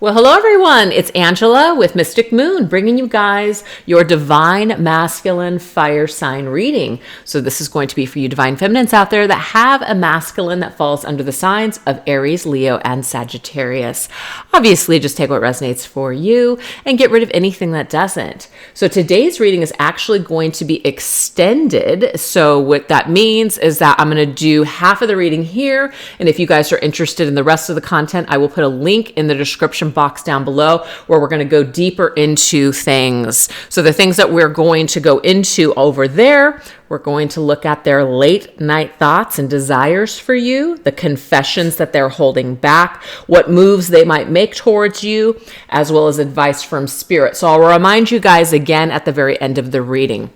Well, hello everyone. It's Angela with Mystic Moon, bringing you guys your divine masculine fire sign reading. So this is going to be for you divine feminines out there that have a masculine that falls under the signs of Aries, Leo, and Sagittarius. Obviously, just take what resonates for you and get rid of anything that doesn't. So today's reading is actually going to be extended. So what that means is that I'm going to do half of the reading here. And if you guys are interested in the rest of the content, I will put a link in the description box down below where we're going to go deeper into things. So the things that we're going to go into over there, we're going to look at their late night thoughts and desires for you, the confessions that they're holding back, what moves they might make towards you, as well as advice from spirit. So I'll remind you guys again at the very end of the reading.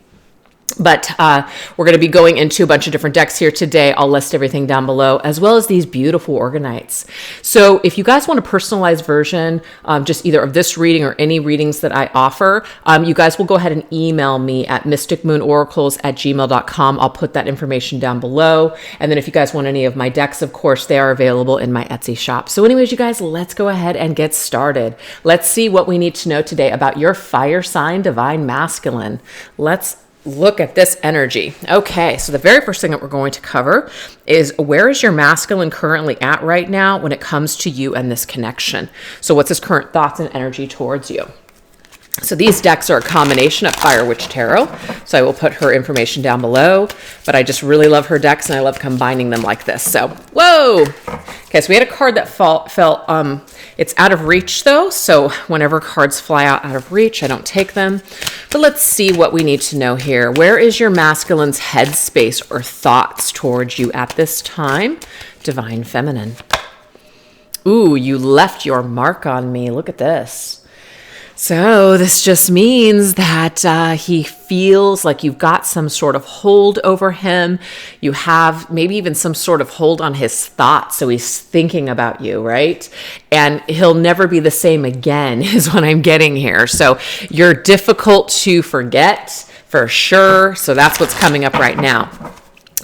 But we're going to be going into a bunch of different decks here today. I'll list everything down below, as well as these beautiful organites. So if you guys want a personalized version, just either of this reading or any readings that I offer, you guys will go ahead and email me at mysticmoonoracles@gmail.com. I'll put that information down below. And then if you guys want any of my decks, of course, they are available in my Etsy shop. So anyways, you guys, let's go ahead and get started. Let's see what we need to know today about your fire sign divine masculine. Let's look at this energy. Okay, so the very first thing that we're going to cover is, where is your masculine currently at right now when it comes to you and this connection? So what's his current thoughts and energy towards you? So these decks are a combination of Fire Witch Tarot. So I will put her information down below, but I just really love her decks and I love combining them like this. So, whoa. Okay, so we had a card that fell, it's out of reach though. So whenever cards fly out of reach, I don't take them. But let's see what we need to know here. Where is your masculine's headspace or thoughts towards you at this time? Divine Feminine. Ooh, you left your mark on me. Look at this. So this just means that he feels like you've got some sort of hold over him. You have maybe even some sort of hold on his thoughts. So he's thinking about you, right? And he'll never be the same again is what I'm getting here. So you're difficult to forget for sure. So that's what's coming up right now. All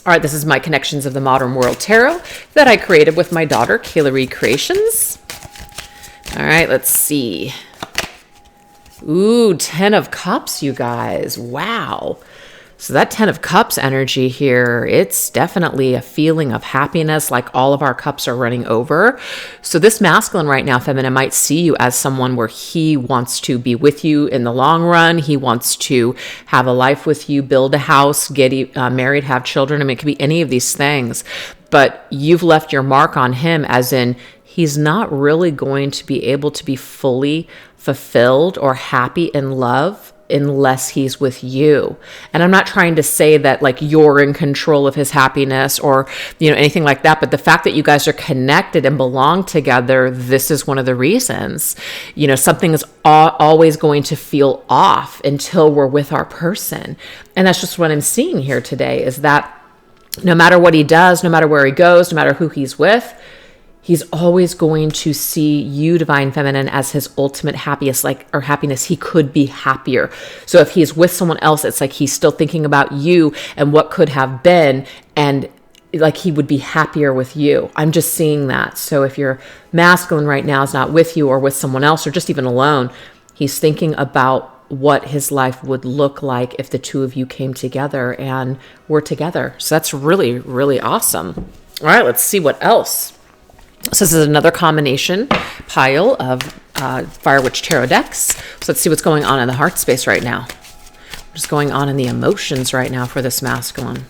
right, this is my Connections of the Modern World Tarot that I created with my daughter, Kayla Creations. All right, let's see. Ooh, 10 of Cups, you guys. Wow. So that 10 of Cups energy here, it's definitely a feeling of happiness, like all of our cups are running over. So this masculine right now, feminine, might see you as someone where he wants to be with you in the long run. He wants to have a life with you, build a house, get married, have children. I mean, it could be any of these things. But you've left your mark on him, as in he's not really going to be able to be fully fulfilled or happy in love unless he's with you. And I'm not trying to say that like you're in control of his happiness or, anything like that. But the fact that you guys are connected and belong together, this is one of the reasons. Something is always going to feel off until we're with our person. And that's just what I'm seeing here today, is that no matter what he does, no matter where he goes, no matter who he's with, he's always going to see you, Divine Feminine, as his ultimate happiness. He could be happier. So if he's with someone else, it's like he's still thinking about you and what could have been, and like he would be happier with you. I'm just seeing that. So if your masculine right now is not with you or with someone else or just even alone, he's thinking about what his life would look like if the two of you came together and were together. So that's really, really awesome. All right, let's see what else. So this is another combination pile of Fire Witch Tarot decks. So let's see what's going on in the heart space right now. What's going on in the emotions right now for this masculine?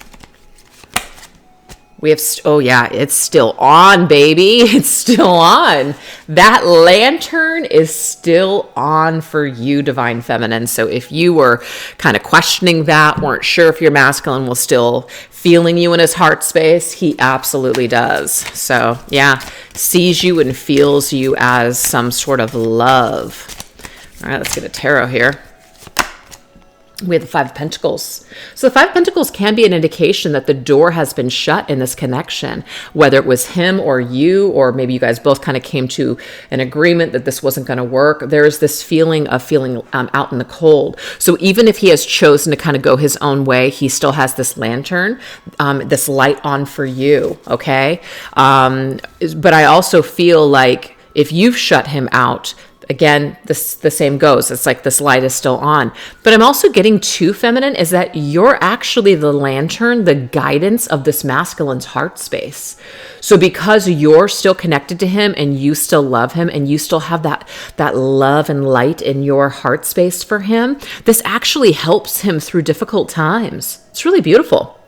We have, oh yeah, it's still on, baby. It's still on. That lantern is still on for you, Divine Feminine. So if you were kind of questioning that, weren't sure if your masculine was still feeling you in his heart space, he absolutely does. So yeah, sees you and feels you as some sort of love. All right, let's get a tarot here. We have the Five of Pentacles. So the Five of Pentacles can be an indication that the door has been shut in this connection, whether it was him or you, or maybe you guys both kind of came to an agreement that this wasn't going to work. There's this feeling of feeling out in the cold. So even if he has chosen to kind of go his own way, he still has this lantern, this light on for you, okay? But I also feel like If you've shut him out, again, the same goes. It's like this light is still on. But I'm also getting too feminine is that you're actually the lantern, the guidance of this masculine's heart space. So because you're still connected to him and you still love him and you still have that love and light in your heart space for him, this actually helps him through difficult times. It's really beautiful.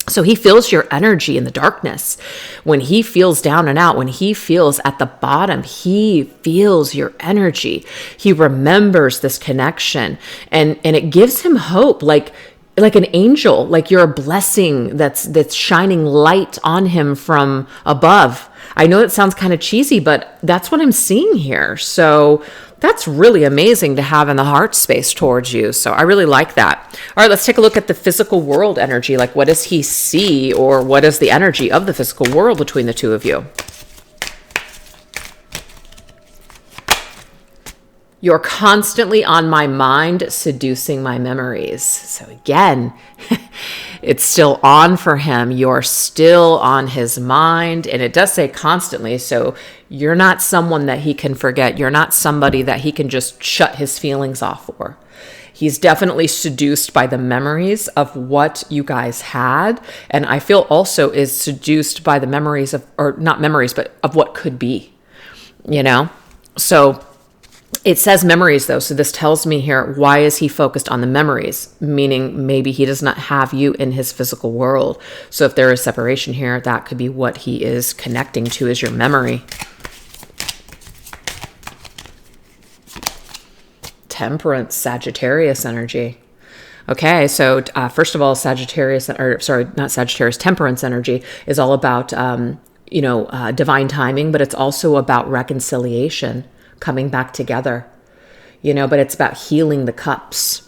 So he feels your energy in the darkness. When he feels down and out, when he feels at the bottom, he feels your energy. He remembers this connection and it gives him hope, like an angel, like you're a blessing that's shining light on him from above. I know it sounds kind of cheesy, but that's what I'm seeing here. So that's really amazing to have in the heart space towards you. So I really like that. All right, let's take a look at the physical world energy. Like, what does he see, or what is the energy of the physical world between the two of you? You're constantly on my mind, seducing my memories. So again, it's still on for him. You're still on his mind. And it does say constantly. So you're not someone that he can forget. You're not somebody that he can just shut his feelings off for. He's definitely seduced by the memories of what you guys had. And I feel also is seduced by the memories of, or not memories, but of what could be, So it says memories though. So this tells me here, why is he focused on the memories? Meaning maybe he does not have you in his physical world. So if there is separation here, that could be what he is connecting to, is your memory. Temperance, Sagittarius energy. Okay, so first of all, Temperance energy is all about, divine timing, but it's also about reconciliation, coming back together, but it's about healing the cups.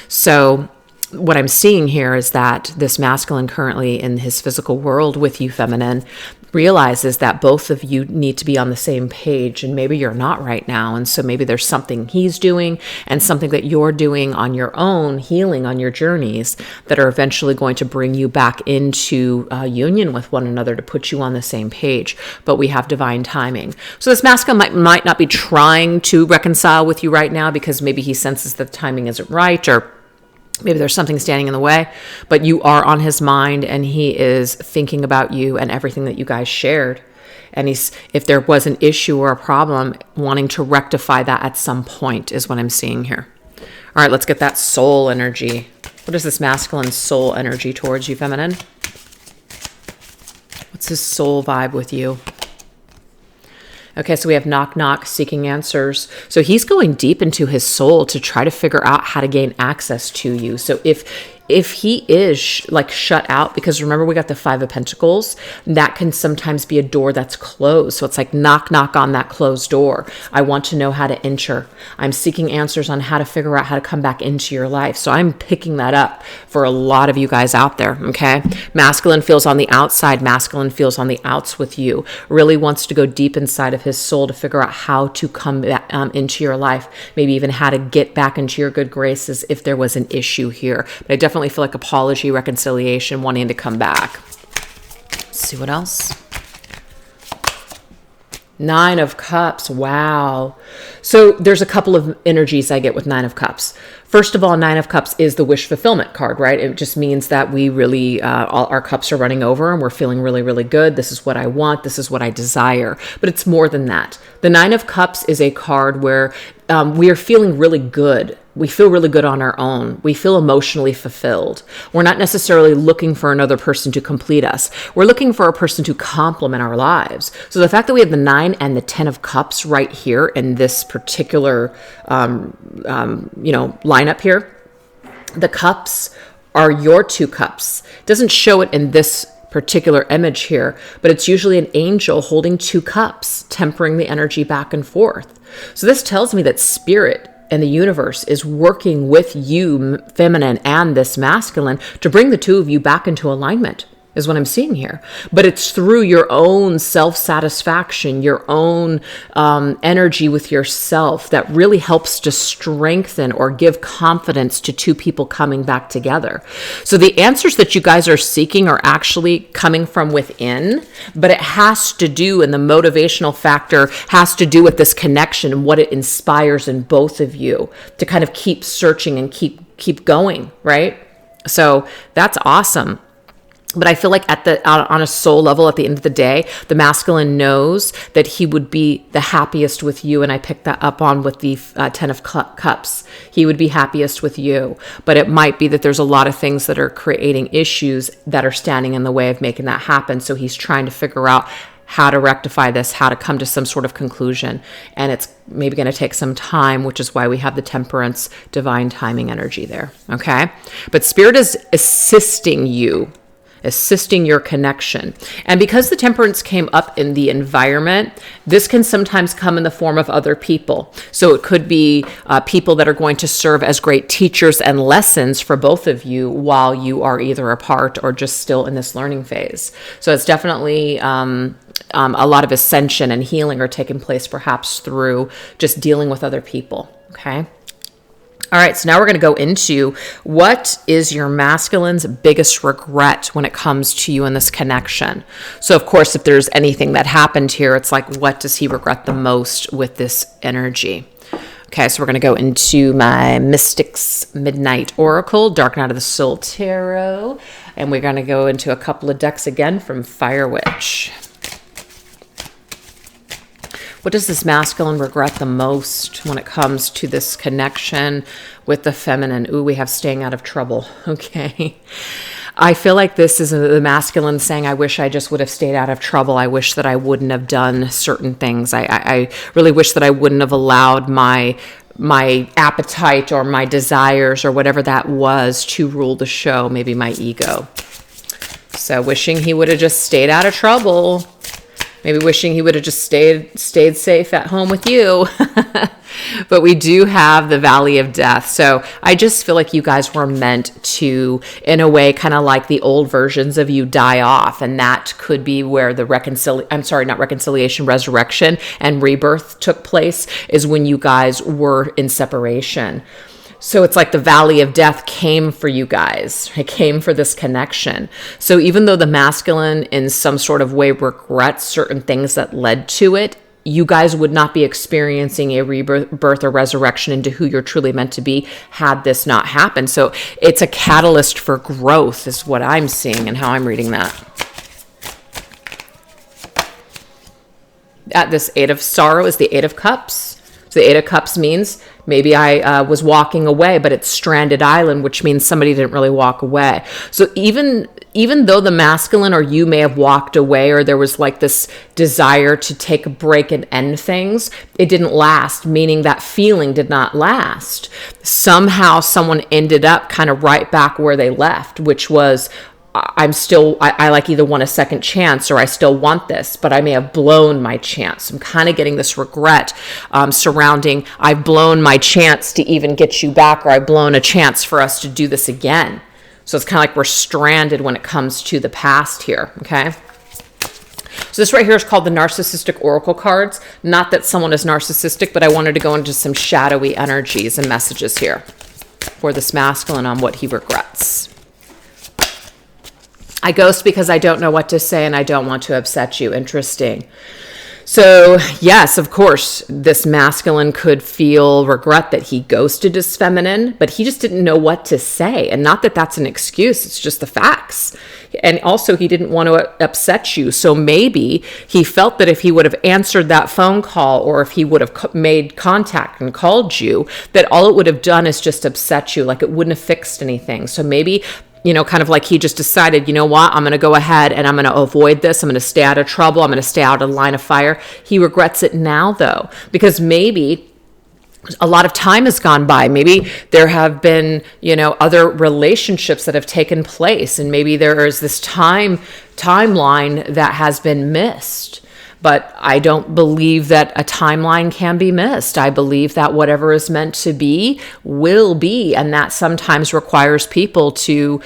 So what I'm seeing here is that this masculine currently in his physical world with you, feminine, realizes that both of you need to be on the same page, and maybe you're not right now. And so maybe there's something he's doing and something that you're doing on your own, healing on your journeys, that are eventually going to bring you back into union with one another to put you on the same page. But we have divine timing. So this masculine might not be trying to reconcile with you right now because maybe he senses that the timing isn't right, or maybe there's something standing in the way, but you are on his mind and he is thinking about you and everything that you guys shared. And he's, if there was an issue or a problem, wanting to rectify that at some point is what I'm seeing here. All right, let's get that soul energy. What is this masculine soul energy towards you, feminine? What's his soul vibe with you? Okay, so we have knock, knock, seeking answers. So he's going deep into his soul to try to figure out how to gain access to you. So if he is shut out, because remember we got the 5 of Pentacles, that can sometimes be a door that's closed. So it's like knock, knock on that closed door. I want to know how to enter. I'm seeking answers on how to figure out how to come back into your life. So I'm picking that up for a lot of you guys out there, okay? Masculine feels on the outside. Masculine feels on the outs with you. Really wants to go deep inside of his soul to figure out how to come back, into your life. Maybe even how to get back into your good graces if there was an issue here. But I definitely feel like apology, reconciliation, wanting to come back. Let's see what else. 9 of Cups. Wow. So there's a couple of energies I get with 9 of Cups. First of all, 9 of Cups is the wish fulfillment card, right? It just means that we really, all our cups are running over and we're feeling really, really good. This is what I want. This is what I desire. But it's more than that. The 9 of Cups is a card where we are feeling really good. We feel really good on our own. We feel emotionally fulfilled. We're not necessarily looking for another person to complete us. We're looking for a person to complement our lives. So the fact that we have the 9 and the 10 of Cups right here in this particular, lineup here, the cups are your 2 cups. It doesn't show it in this particular image here, but it's usually an angel holding 2 cups, tempering the energy back and forth. So this tells me that spirit and the universe is working with you, feminine, and this masculine to bring the 2 of you back into alignment, is what I'm seeing here. But it's through your own self-satisfaction, your own energy with yourself that really helps to strengthen or give confidence to two people coming back together. So the answers that you guys are seeking are actually coming from within, but it has to do, and the motivational factor has to do with this connection and what it inspires in both of you to kind of keep searching and keep going, right? So that's awesome. But I feel like on a soul level, at the end of the day, the masculine knows that he would be the happiest with you. And I picked that up on with the 10 of Cups. He would be happiest with you. But it might be that there's a lot of things that are creating issues that are standing in the way of making that happen. So he's trying to figure out how to rectify this, how to come to some sort of conclusion. And it's maybe going to take some time, which is why we have the Temperance divine timing energy there. Okay. But Spirit is assisting you, assisting your connection. And because the Temperance came up in the environment, this can sometimes come in the form of other people. So it could be people that are going to serve as great teachers and lessons for both of you while you are either apart or just still in this learning phase. So it's definitely a lot of ascension and healing are taking place perhaps through just dealing with other people. Okay. All right, so now we're going to go into what is your masculine's biggest regret when it comes to you in this connection. So, of course, if there's anything that happened here, it's like, what does he regret the most with this energy? Okay, so we're going to go into my Mystics Midnight Oracle, Dark Night of the Soul Tarot, and we're going to go into a couple of decks again from Fire Witch. What does this masculine regret the most when it comes to this connection with the feminine? Ooh, we have staying out of trouble. Okay. I feel like this is the masculine saying, I wish I just would have stayed out of trouble. I wish that I wouldn't have done certain things. I really wish that I wouldn't have allowed my appetite or my desires or whatever that was to rule the show, maybe my ego. So wishing he would have just stayed out of trouble. Maybe wishing he would have just stayed safe at home with you. But we do have the Valley of Death. So I just feel like you guys were meant to, in a way, kind of like the old versions of you die off. And that could be where the resurrection and rebirth took place, is when you guys were in separation. So it's like the Valley of Death came for you guys. It came for this connection. So even though the masculine in some sort of way regrets certain things that led to it, you guys would not be experiencing a rebirth or resurrection into who you're truly meant to be had this not happened. So it's a catalyst for growth is what I'm seeing and how I'm reading that. At this Eight of Sorrow is the Eight of Cups. So the Eight of Cups means maybe I was walking away, but it's stranded island, which means somebody didn't really walk away. So even though the masculine or you may have walked away, or there was like this desire to take a break and end things, it didn't last, meaning that feeling did not last. Somehow someone ended up kind of right back where they left, which was, I like either want a second chance or I still want this, but I may have blown my chance. I'm kind of getting this regret surrounding, I've blown my chance to even get you back, or I've blown a chance for us to do this again. So it's kind of like we're stranded when it comes to the past here, okay? So this right here is called the Narcissistic Oracle cards. Not that someone is narcissistic, but I wanted to go into some shadowy energies and messages here for this masculine on what he regrets. I ghost because I don't know what to say and I don't want to upset you. Interesting. So yes, of course, this masculine could feel regret that he ghosted his feminine, but he just didn't know what to say. And not that that's an excuse, it's just the facts. And also he didn't want to upset you. So maybe he felt that if he would have answered that phone call, or if he would have made contact and called you, that all it would have done is just upset you, like it wouldn't have fixed anything. So maybe, you know, kind of like he just decided, you know what, I'm going to go ahead and I'm going to avoid this. I'm going to stay out of trouble. I'm going to stay out of the line of fire. He regrets it now, though, because maybe a lot of time has gone by. Maybe there have been, you know, other relationships that have taken place, and maybe there is this timeline that has been missed. But I don't believe that a timeline can be missed. I believe that whatever is meant to be will be. And that sometimes requires people to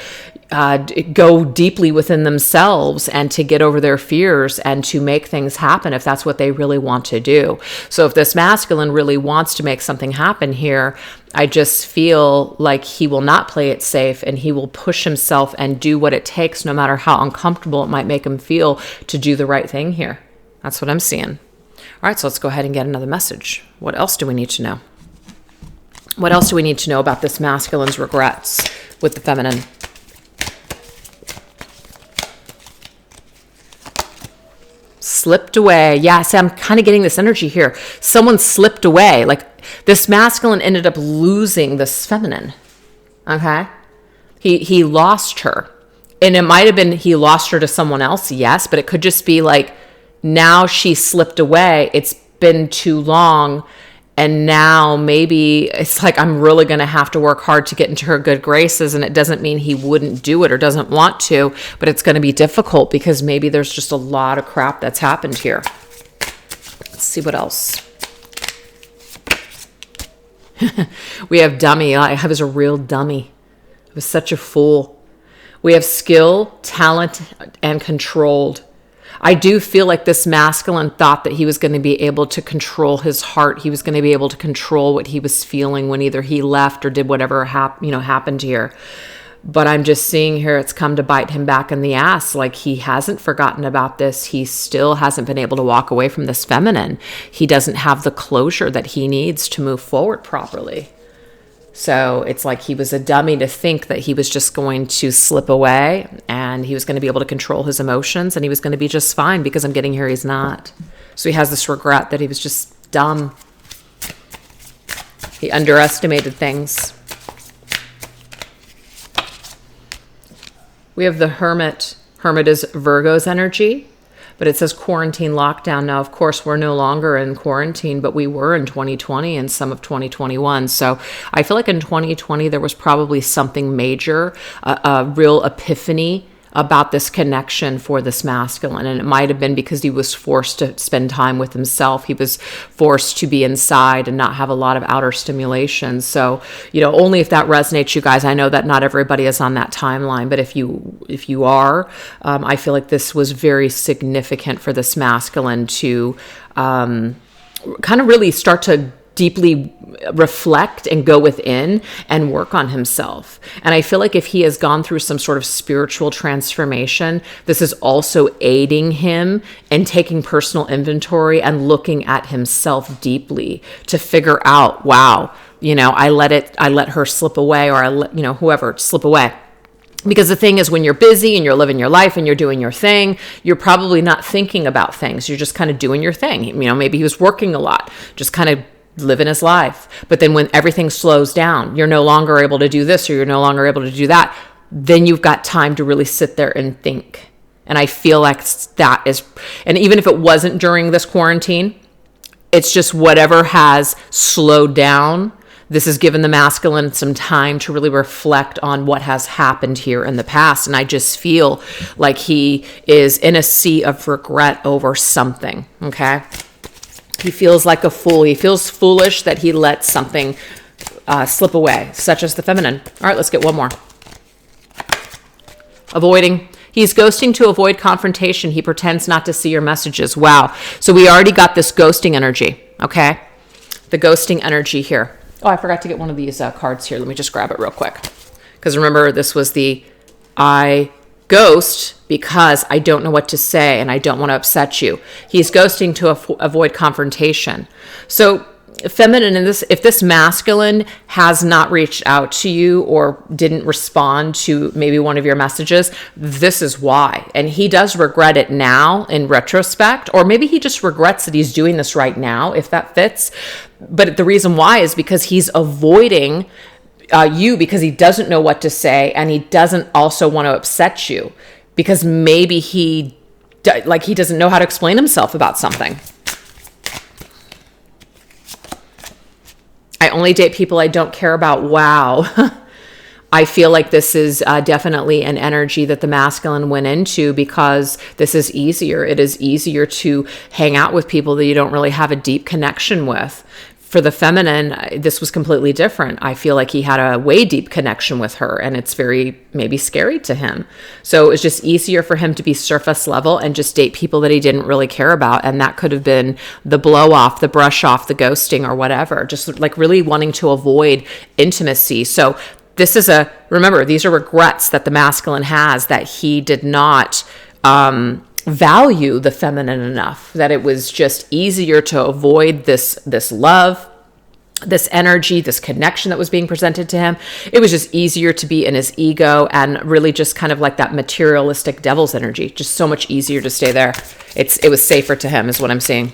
go deeply within themselves and to get over their fears and to make things happen if that's what they really want to do. So if this masculine really wants to make something happen here, I just feel like he will not play it safe, and he will push himself and do what it takes, no matter how uncomfortable it might make him feel, to do the right thing here. That's what I'm seeing. All right, so let's go ahead and get another message. What else do we need to know? What else do we need to know about this masculine's regrets with the feminine? Slipped away. Yeah, see, I'm kind of getting this energy here. Someone slipped away. Like this masculine ended up losing this feminine. Okay? He lost her. And it might have been he lost her to someone else, yes, but it could just be like now she slipped away. It's been too long. And now maybe it's like I'm really going to have to work hard to get into her good graces. And it doesn't mean he wouldn't do it or doesn't want to, but it's going to be difficult because maybe there's just a lot of crap that's happened here. Let's see what else. We have dummy. I was a real dummy. I was such a fool. We have skill, talent, and controlled. I do feel like this masculine thought that he was going to be able to control his heart. He was going to be able to control what he was feeling when either he left or did whatever happened here. But I'm just seeing here it's come to bite him back in the ass. Like he hasn't forgotten about this. He still hasn't been able to walk away from this feminine. He doesn't have the closure that he needs to move forward properly. So it's like he was a dummy to think that he was just going to slip away and he was going to be able to control his emotions and he was going to be just fine, because I'm getting here he's not. So he has this regret that he was just dumb. He underestimated things. We have the Hermit. Hermit is Virgo's energy, but it says quarantine lockdown. Now, of course, we're no longer in quarantine, but we were in 2020 and some of 2021. So I feel like in 2020, there was probably something major, a real epiphany about this connection for this masculine. And it might have been because he was forced to spend time with himself. He was forced to be inside and not have a lot of outer stimulation. So, only if that resonates, you guys. I know that not everybody is on that timeline, but if you are, I feel like this was very significant for this masculine to kind of really start to deeply reflect and go within and work on himself. And I feel like if he has gone through some sort of spiritual transformation, this is also aiding him in taking personal inventory and looking at himself deeply to figure out, wow, I let her slip away, or I let, whoever slip away. Because the thing is, when you're busy and you're living your life and you're doing your thing, you're probably not thinking about things. You're just kind of doing your thing. Maybe he was working a lot, just kind of living his life. But then when everything slows down, you're no longer able to do this or you're no longer able to do that, then you've got time to really sit there and think. And I feel like that is, and even if it wasn't during this quarantine, it's just whatever has slowed down. This has given the masculine some time to really reflect on what has happened here in the past. And I just feel like he is in a sea of regret over something. Okay. He feels like a fool. He feels foolish that he let something slip away, such as the feminine. All right, let's get one more. Avoiding. He's ghosting to avoid confrontation. He pretends not to see your messages. Wow. So we already got this ghosting energy, okay? The ghosting energy here. Oh, I forgot to get one of these cards here. Let me just grab it real quick. Because remember, this was the I ghost because I don't know what to say and I don't want to upset you. He's ghosting to avoid confrontation. So feminine in this, if this masculine has not reached out to you or didn't respond to maybe one of your messages, this is why. And he does regret it now in retrospect, or maybe he just regrets that he's doing this right now, if that fits. But the reason why is because he's avoiding you because he doesn't know what to say, and he doesn't also want to upset you because maybe he doesn't know how to explain himself about something. I only date people I don't care about. Wow. I feel like this is definitely an energy that the masculine went into because this is easier. It is easier to hang out with people that you don't really have a deep connection with. for the feminine, this was completely different. I feel like he had a way deep connection with her, and it's very maybe scary to him. So it was just easier for him to be surface level and just date people that he didn't really care about. And that could have been the blow off, the brush off, the ghosting, or whatever, just like really wanting to avoid intimacy. So this is remember, these are regrets that the masculine has, that he did not value the feminine enough, that it was just easier to avoid this love, this energy, this connection that was being presented to him. It was just easier to be in his ego and really just kind of like that materialistic devil's energy, just so much easier to stay there. It was safer to him, is what I'm saying.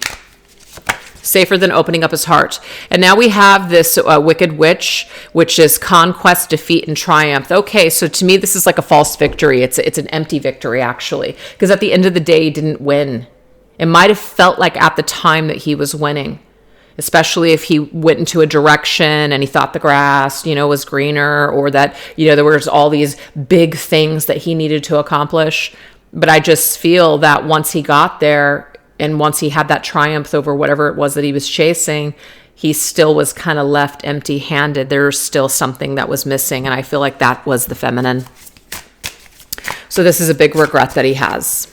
Safer than opening up his heart. And now we have this wicked witch, which is conquest, defeat, and triumph. Okay, so to me, this is like a false victory. It's an empty victory, actually, because at the end of the day, he didn't win. It might have felt like at the time that he was winning, especially if he went into a direction and he thought the grass, was greener, or that, there was all these big things that he needed to accomplish. But I just feel that once he got there, and once he had that triumph over whatever it was that he was chasing, he still was kind of left empty-handed. There was still something that was missing, and I feel like that was the feminine. So this is a big regret that he has.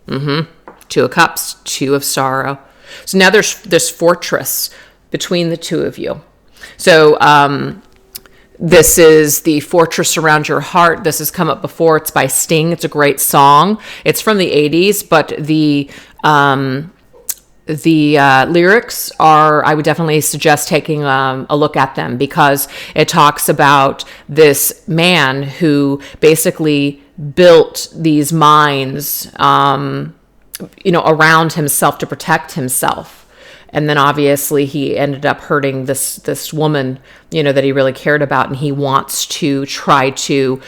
Two of Cups, Two of Sorrow. So now there's this fortress between the two of you. So this is the fortress around your heart. This has come up before. It's by Sting. It's a great song. It's from the 80s, but the lyrics are, I would definitely suggest taking a look at them, because it talks about this man who basically built these mines, around himself to protect himself. And then obviously he ended up hurting this woman, that he really cared about. And he wants to try to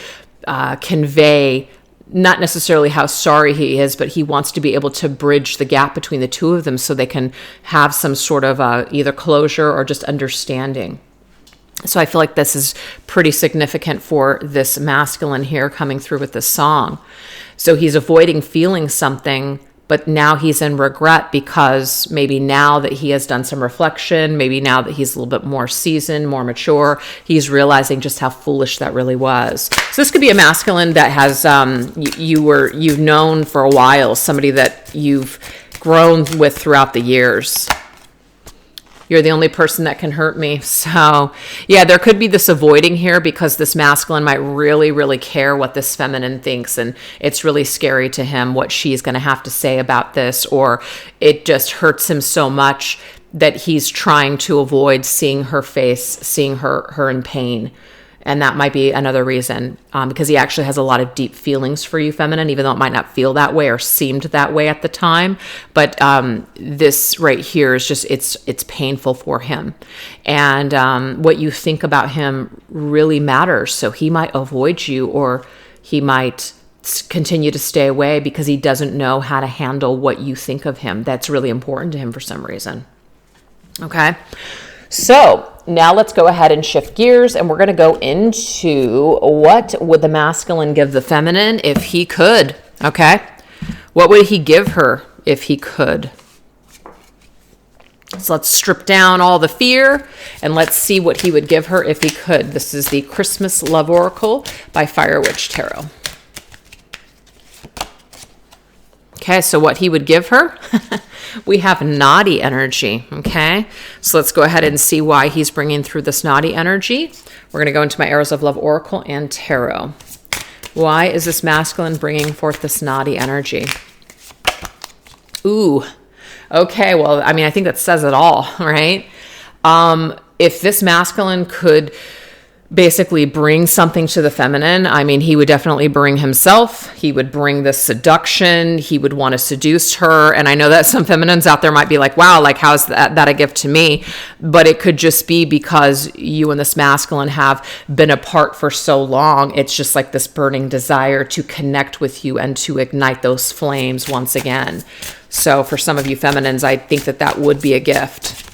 convey not necessarily how sorry he is, but he wants to be able to bridge the gap between the two of them so they can have some sort of either closure or just understanding. So I feel like this is pretty significant for this masculine here coming through with this song. So he's avoiding feeling something, but now he's in regret, because maybe now that he has done some reflection, maybe now that he's a little bit more seasoned, more mature, he's realizing just how foolish that really was. So this could be a masculine that has you've known for a while, somebody that you've grown with throughout the years. You're the only person that can hurt me. So yeah, there could be this avoiding here, because this masculine might really, really care what this feminine thinks. And it's really scary to him what she's going to have to say about this, or it just hurts him so much that he's trying to avoid seeing her face, seeing her in pain. And that might be another reason, because he actually has a lot of deep feelings for you, feminine, even though it might not feel that way or seemed that way at the time. But this right here is just, it's painful for him. And what you think about him really matters. So he might avoid you, or he might continue to stay away because he doesn't know how to handle what you think of him. That's really important to him for some reason. Okay. So now let's go ahead and shift gears, and we're going to go into what would the masculine give the feminine if he could, okay? What would he give her if he could? So let's strip down all the fear, and let's see what he would give her if he could. This is the Christmas Love Oracle by Fire Witch Tarot. Okay, so what he would give her, we have naughty energy, okay? So let's go ahead and see why he's bringing through this naughty energy. We're going to go into my Arrows of Love Oracle and Tarot. Why is this masculine bringing forth this naughty energy? Ooh, okay, well, I mean, I think that says it all, right? If this masculine could basically bring something to the feminine, I mean, he would definitely bring himself. He would bring this seduction. He would want to seduce her. And I know that some feminines out there might be like, wow, like how's that a gift to me? But it could just be because you and this masculine have been apart for so long. It's just like this burning desire to connect with you and to ignite those flames once again. So for some of you feminines, I think that would be a gift.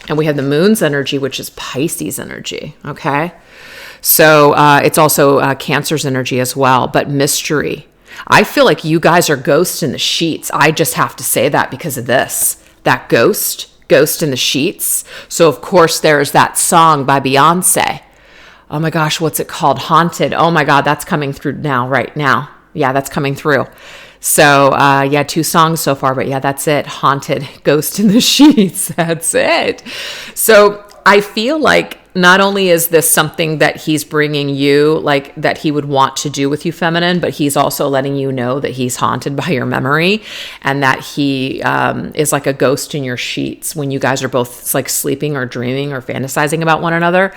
And we have the moon's energy, which is Pisces energy, okay? So it's also Cancer's energy as well, but mystery. I feel like you guys are ghosts in the sheets. I just have to say that because of this. That ghost in the sheets. So of course there's that song by Beyonce. Oh my gosh, what's it called? Haunted. Oh my God, that's coming through now, right now. Yeah, that's coming through. So yeah, 2 songs so far, but yeah, that's it. Haunted, Ghost in the Sheets. That's it. So I feel like not only is this something that he's bringing you, like that he would want to do with you, feminine, but he's also letting you know that he's haunted by your memory and that he is like a ghost in your sheets when you guys are both like sleeping or dreaming or fantasizing about one another.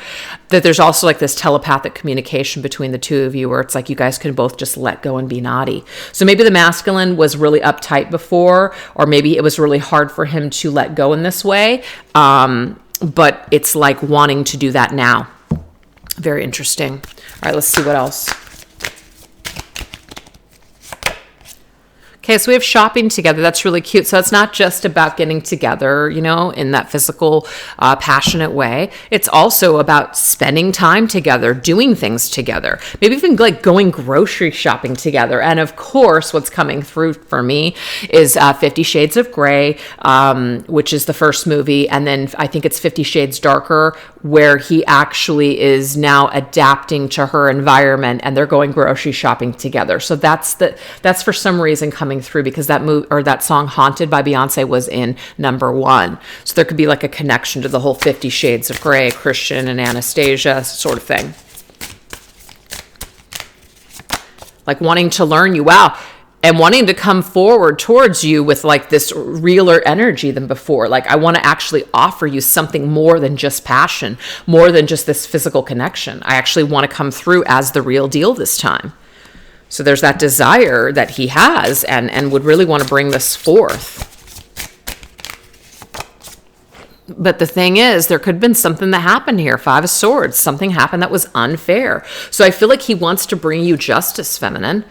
That there's also like this telepathic communication between the two of you where it's like you guys can both just let go and be naughty. So maybe the masculine was really uptight before, or maybe it was really hard for him to let go in this way. But it's like wanting to do that now. Very interesting. All right, let's see what else. Okay, so we have shopping together. That's really cute. So it's not just about getting together, you know, in that physical, passionate way. It's also about spending time together, doing things together, maybe even like going grocery shopping together. And of course, what's coming through for me is 50 Shades of Grey, which is the first movie. And then I think it's 50 Shades Darker, where he actually is now adapting to her environment and they're going grocery shopping together. So that's for some reason coming through, because that movie or that song Haunted by Beyonce was in number 1. So there could be like a connection to the whole 50 Shades of Grey, Christian and Anastasia sort of thing. Like wanting to learn you. Wow. And wanting to come forward towards you with like this realer energy than before. Like I want to actually offer you something more than just passion, more than just this physical connection. I actually want to come through as the real deal this time. So there's that desire that he has and would really want to bring this forth. But the thing is, there could have been something that happened here. 5 of Swords, something happened that was unfair. So I feel like he wants to bring you justice, feminine.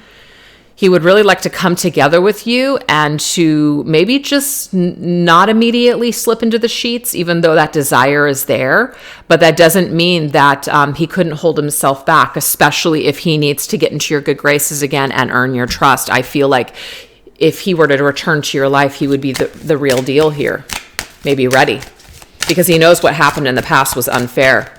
He would really like to come together with you and to maybe just not immediately slip into the sheets, even though that desire is there. But that doesn't mean that he couldn't hold himself back, especially if he needs to get into your good graces again and earn your trust. I feel like if he were to return to your life, he would be the real deal here. Maybe ready. Because he knows what happened in the past was unfair.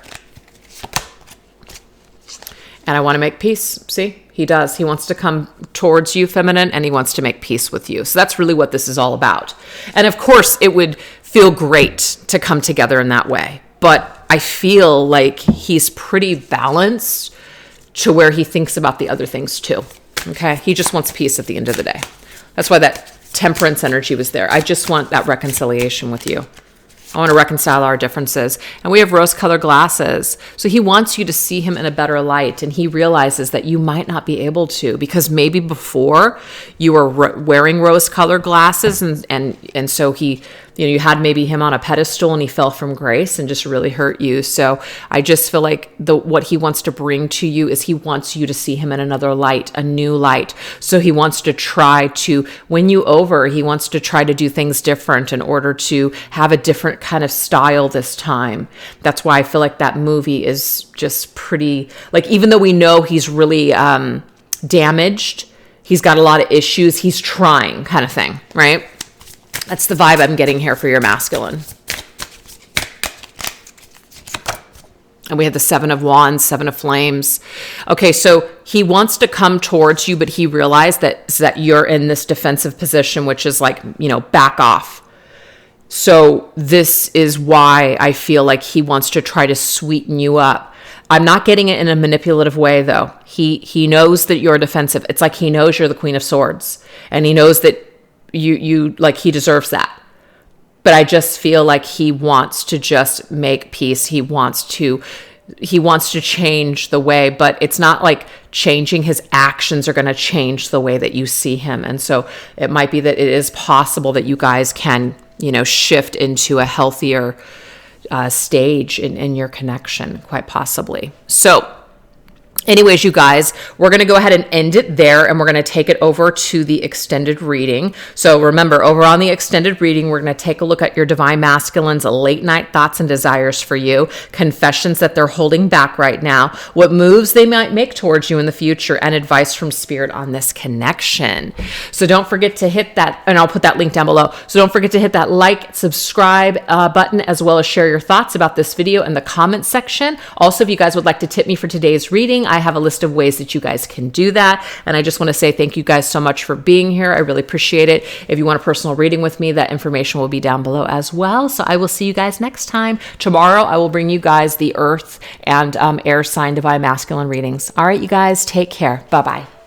And I want to make peace. See, he does. He wants to come towards you, feminine, and he wants to make peace with you. So that's really what this is all about. And of course, it would feel great to come together in that way. But I feel like he's pretty balanced to where he thinks about the other things too. Okay? He just wants peace at the end of the day. That's why that temperance energy was there. I just want that reconciliation with you. I want to reconcile our differences. And we have rose-colored glasses. So he wants you to see him in a better light. And he realizes that you might not be able to, because maybe before you were wearing rose-colored glasses. And so he, you know, you had maybe him on a pedestal and he fell from grace and just really hurt you. So I just feel like what he wants to bring to you is he wants you to see him in another light, a new light. So he wants to try to win you over. He wants to try to do things different in order to have a different kind of style this time. That's why I feel like that movie is just pretty, like, even though we know he's really damaged, he's got a lot of issues, he's trying kind of thing, right? That's the vibe I'm getting here for your masculine. And we have the 7 of Wands, 7 of Flames. Okay, so he wants to come towards you, but he realized that you're in this defensive position, which is like, you know, back off. So this is why I feel like he wants to try to sweeten you up. I'm not getting it in a manipulative way, though. He knows that you're defensive. It's like he knows you're the Queen of Swords, and he knows that you like, he deserves that. But I just feel like he wants to just make peace. He wants to change the way, but it's not like changing his actions are going to change the way that you see him. And so it might be that it is possible that you guys can, you know, shift into a healthier stage in your connection, quite possibly. So Anyways, you guys, we're going to go ahead and end it there, and we're going to take it over to the extended reading. So remember, over on the extended reading, we're going to take a look at your divine masculine's late night thoughts and desires for you, confessions that they're holding back right now, what moves they might make towards you in the future, and advice from spirit on this connection. So don't forget to hit that, and I'll put that link down below. So don't forget to hit that like, subscribe button, as well as share your thoughts about this video in the comment section. Also, if you guys would like to tip me for today's reading, I have a list of ways that you guys can do that. And I just want to say thank you guys so much for being here. I really appreciate it. If you want a personal reading with me, that information will be down below as well. So I will see you guys next time. Tomorrow, I will bring you guys the Earth and Air sign divine masculine readings. All right, you guys, take care. Bye-bye.